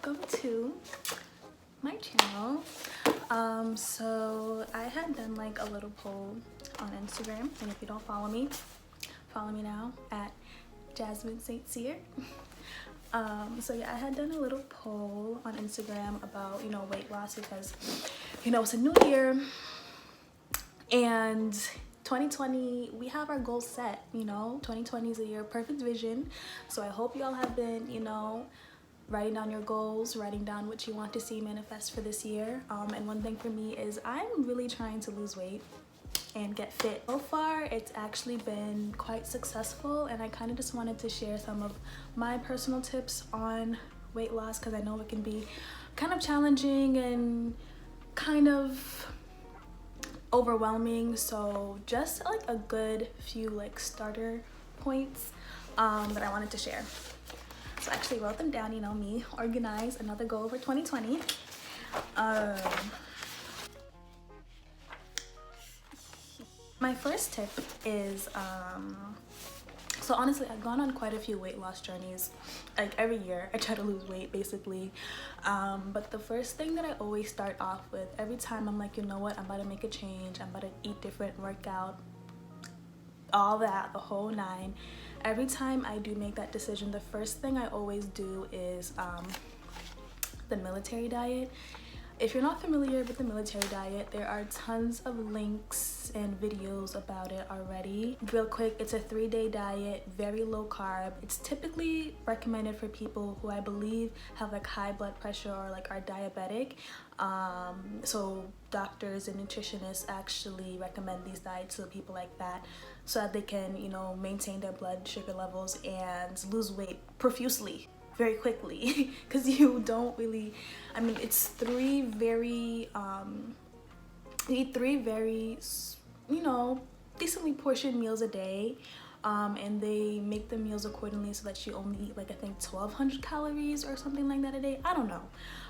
welcome to my channel. So I had done like a little poll on Instagram, and if you don't follow me now at Jasmine St. Cyr. So yeah, I had done a little poll on Instagram about, weight loss because, it's a new year and 2020, we have our goals set, 2020 is a year of perfect vision. So I hope y'all have been, writing down your goals, writing down what you want to see manifest for this year. And one thing for me is I'm really trying to lose weight and get fit. So far, it's actually been quite successful, and I kind of just wanted to share some of my personal tips on weight loss because I know it can be kind of challenging and kind of overwhelming. So just like a good few starter points that I wanted to share. So I actually wrote them down, me organize another goal for 2020. My first tip is so honestly, I've gone on quite a few weight loss journeys. Like every year I try to lose weight basically, but the first thing that I always start off with every time I'm like, you know what, I'm about to make a change, I'm about to eat different, workout, all that, the whole nine. Every time I do make that decision, the first thing I always do is the military diet. If you're not familiar with the military diet, there are tons of links and videos about it already. Real quick, it's a 3-day diet, very low carb. It's typically recommended for people who I believe have high blood pressure or are diabetic. So doctors and nutritionists actually recommend these diets to people like that so that they can, maintain their blood sugar levels and lose weight profusely, very quickly, because you don't really, it's three very decently portioned meals a day, and they make the meals accordingly so that you only eat I think 1,200 calories or something like that a day. I don't know,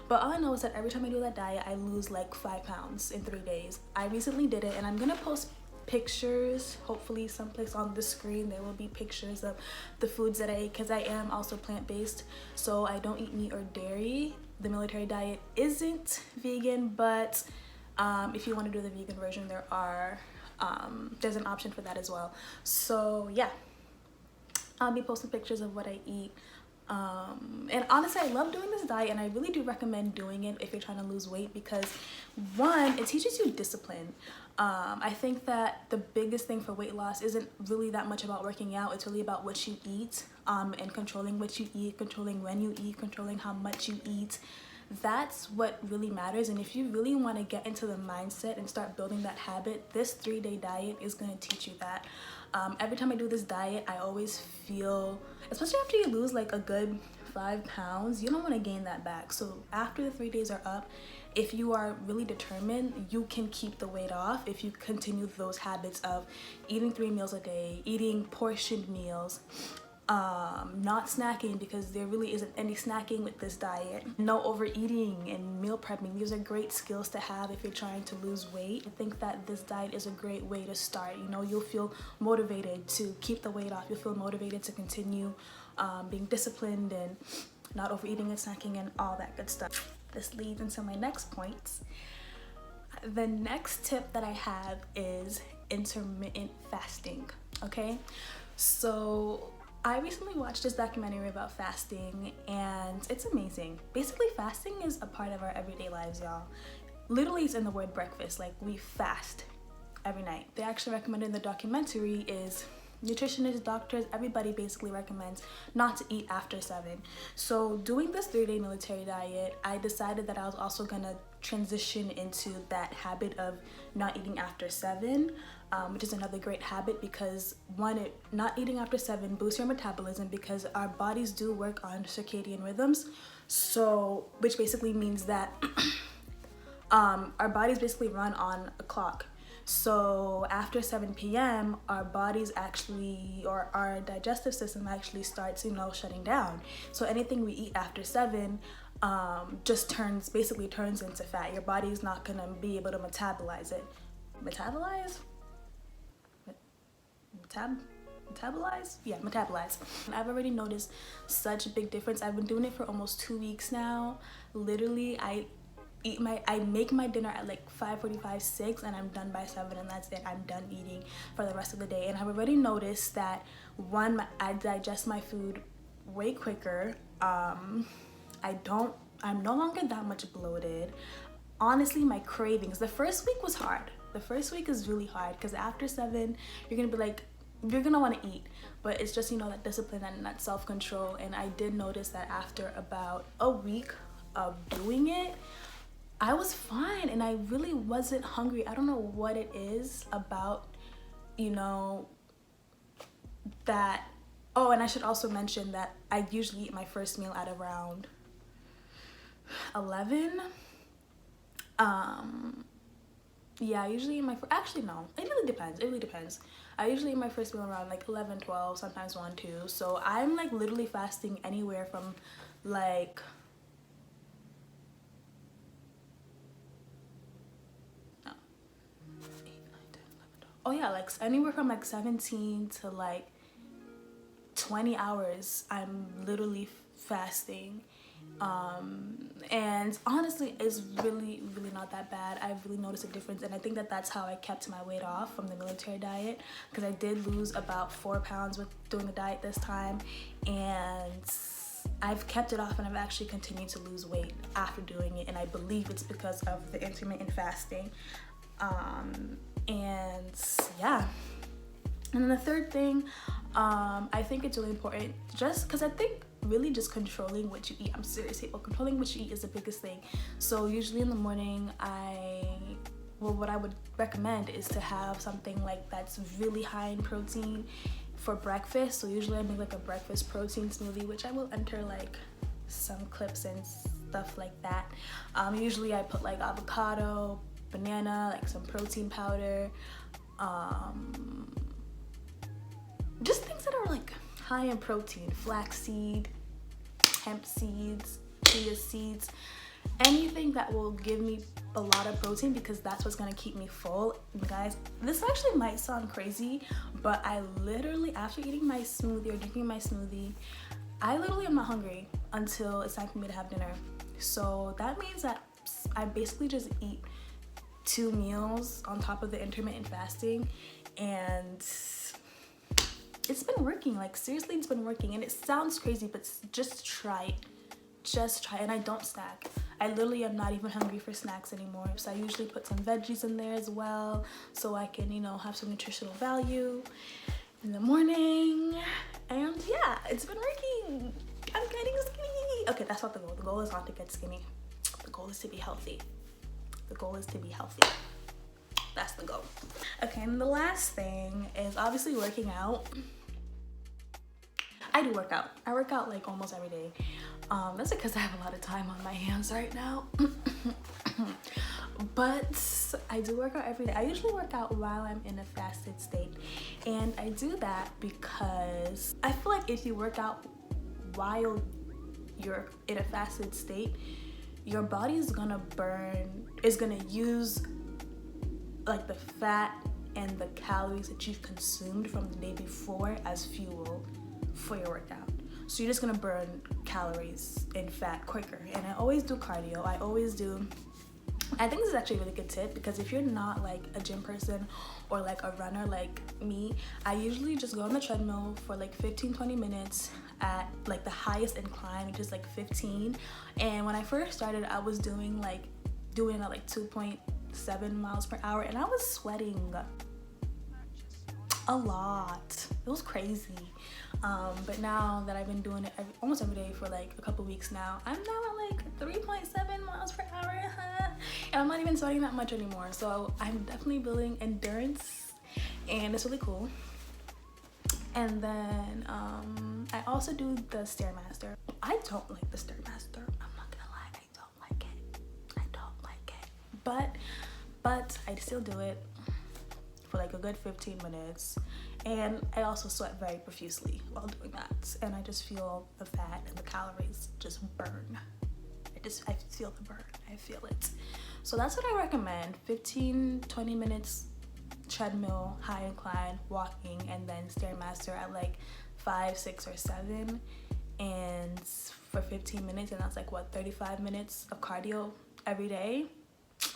but all I know is that every time I do that diet I lose 5 pounds in 3 days. I recently did it, and I'm gonna post pictures, hopefully someplace on the screen there will be pictures of the foods that I ate, because I am also plant-based, so I don't eat meat or dairy. The military diet isn't vegan, but if you want to do the vegan version, there's an option for that as well. So yeah, I'll be posting pictures of what I eat. And honestly, I love doing this diet, and I really do recommend doing it if you're trying to lose weight, because one, it teaches you discipline. I think that the biggest thing for weight loss isn't really that much about working out. It's really about what you eat, and controlling what you eat, controlling when you eat, controlling how much you eat. That's what really matters. And if you really want to get into the mindset and start building that habit, this 3-day diet is going to teach you that. Every time I do this diet, I always feel, especially after you lose a good 5 pounds, you don't want to gain that back. So after the 3 days are up, if you are really determined, you can keep the weight off if you continue those habits of eating 3 meals a day, eating portioned meals, not snacking, because there really isn't any snacking with this diet, no overeating, and meal prepping. These are great skills to have if you're trying to lose weight. I think that this diet is a great way to start. You'll feel motivated to keep the weight off. You'll feel motivated to continue being disciplined and not overeating and snacking and all that good stuff. This leads into my next point. The next tip that I have is intermittent fasting. Okay, so I recently watched this documentary about fasting, and it's amazing. Basically, fasting is a part of our everyday lives, y'all. Literally, it's in the word breakfast. We fast every night. They actually recommended in the documentary is nutritionists, doctors, everybody basically recommends not to eat after 7. So doing this 3-day military diet, I decided that I was also gonna transition into that habit of not eating after 7, which is another great habit, because one, not eating after 7 boosts your metabolism, because our bodies do work on circadian rhythms. So, which basically means that our bodies basically run on a clock. So after 7 p.m., our bodies actually, or our digestive system actually starts, shutting down. So anything we eat after 7 just turns into fat. Your body's not gonna be able to metabolize it. metabolize. I've already noticed such a big difference. I've been doing it for almost 2 weeks now. Literally, I make my dinner at like 5:45, 6, and I'm done by 7, and that's it. I'm done eating for the rest of the day. And I've already noticed that one, I digest my food way quicker. I'm no longer that much bloated. Honestly, my cravings, the first week was hard. The first week is really hard because after 7, you're gonna be like, you're gonna want to eat, but it's just, you know, that discipline and that self-control. And I did notice that after about a week of doing it, I was fine and I really wasn't hungry. I don't know what it is about, you know, that. Oh, and I should also mention that I usually eat my first meal at around 11. Yeah, I usually eat actually no, it really depends. I usually eat my first meal around like 11, 12, sometimes 1, 2. So I'm like literally fasting anywhere from like oh yeah, like anywhere from like 17 to like 20 hours I'm literally fasting. And honestly, it's really not that bad. I've really noticed a difference, and I think that that's how I kept my weight off from the military diet, because I did lose about 4 pounds with doing the diet this time, and I've kept it off, and I've actually continued to lose weight after doing it, and I believe it's because of the intermittent fasting. And yeah. And then the third thing, I think it's really important, just because I think really just controlling what you eat. I'm serious, people. Controlling what you eat is the biggest thing. So usually in the morning, what I would recommend is to have something like that's really high in protein for breakfast. So usually I make like a breakfast protein smoothie, which I will enter like some clips and stuff like that. Usually I put like avocado, banana, like some protein powder, just things that are like high in protein, flaxseed, hemp seeds, chia seeds, anything that will give me a lot of protein, because that's what's gonna keep me full. And guys, this actually might sound crazy, but I literally, after eating my smoothie or drinking my smoothie, I literally am not hungry until it's time for me to have dinner. So that means that I basically just eat 2 meals on top of the intermittent fasting, and it's been working. Like seriously, it's been working. And it sounds crazy, but just try it. Just try it. And I don't snack. I literally am not even hungry for snacks anymore. So I usually put some veggies in there as well, so I can, you know, have some nutritional value in the morning. And yeah, it's been working. I'm getting skinny. Okay, that's not the goal. The goal is not to get skinny. The goal is to be healthy. The goal is to be healthy. That's the goal. Okay, and the last thing is obviously working out. I do work out. I work out like almost every day. That's because I have a lot of time on my hands right now. But I do work out every day. I usually work out while I'm in a fasted state. And I do that because I feel like if you work out while you're in a fasted state, your body is gonna use like the fat and the calories that you've consumed from the day before as fuel for your workout. So you're just gonna burn calories and fat quicker. And I always do cardio. I think this is actually a really good tip, because if you're not like a gym person or like a runner like me, I usually just go on the treadmill for like 15-20 minutes at like the highest incline, which is like 15. And when I first started, I was doing at like 2.7 miles per hour, and I was sweating a lot. It was crazy. But now that I've been doing it almost every day for like a couple weeks now, I'm now at like 3.7 miles per hour. And I'm not even sweating that much anymore. So I'm definitely building endurance, and it's really cool. And then I also do the Stairmaster. I don't like the Stairmaster. I'm not gonna lie, I don't like it. But I still do it for like a good 15 minutes. And I also sweat very profusely while doing that. And I just feel the fat and the calories just burn. I feel the burn. I feel it. So that's what I recommend. 15-20 minutes treadmill, high incline, walking, and then Stairmaster at like 5, 6, or 7, and for 15 minutes, and that's like what, 35 minutes of cardio every day.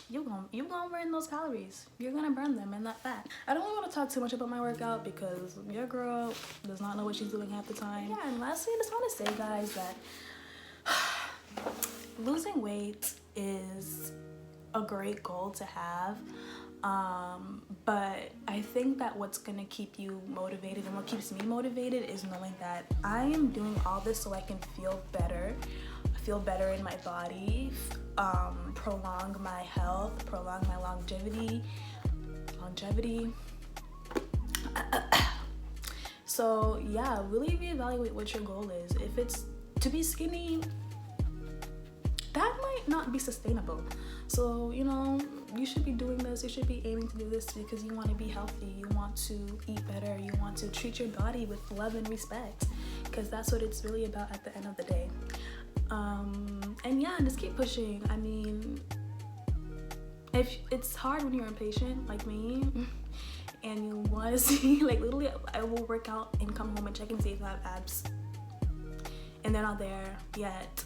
You're gonna burn those calories. You're gonna burn them and that fat. I don't want to talk too much about my workout because your girl does not know what she's doing half the time. Yeah, and lastly, I just want to say, guys, that losing weight is a great goal to have, but I think that what's gonna keep you motivated and what keeps me motivated is knowing that I am doing all this so I can feel better in my body, prolong my health, prolong my longevity. So yeah, really reevaluate what your goal is. If it's to be skinny, that might not be sustainable. So, you know, you should be doing this, you should be aiming to do this because you want to be healthy, you want to eat better, you want to treat your body with love and respect, because that's what it's really about at the end of the day. And yeah, just keep pushing. I mean, if it's hard when you're impatient like me and you want to see, like, literally I will work out and come home and check and see if I have abs, and they're not there yet,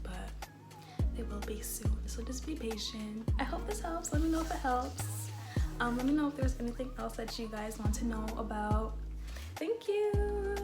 but they will be soon. So just be patient. I hope this helps. Let me know if it helps. Let me know if there's anything else that you guys want to know about. Thank you.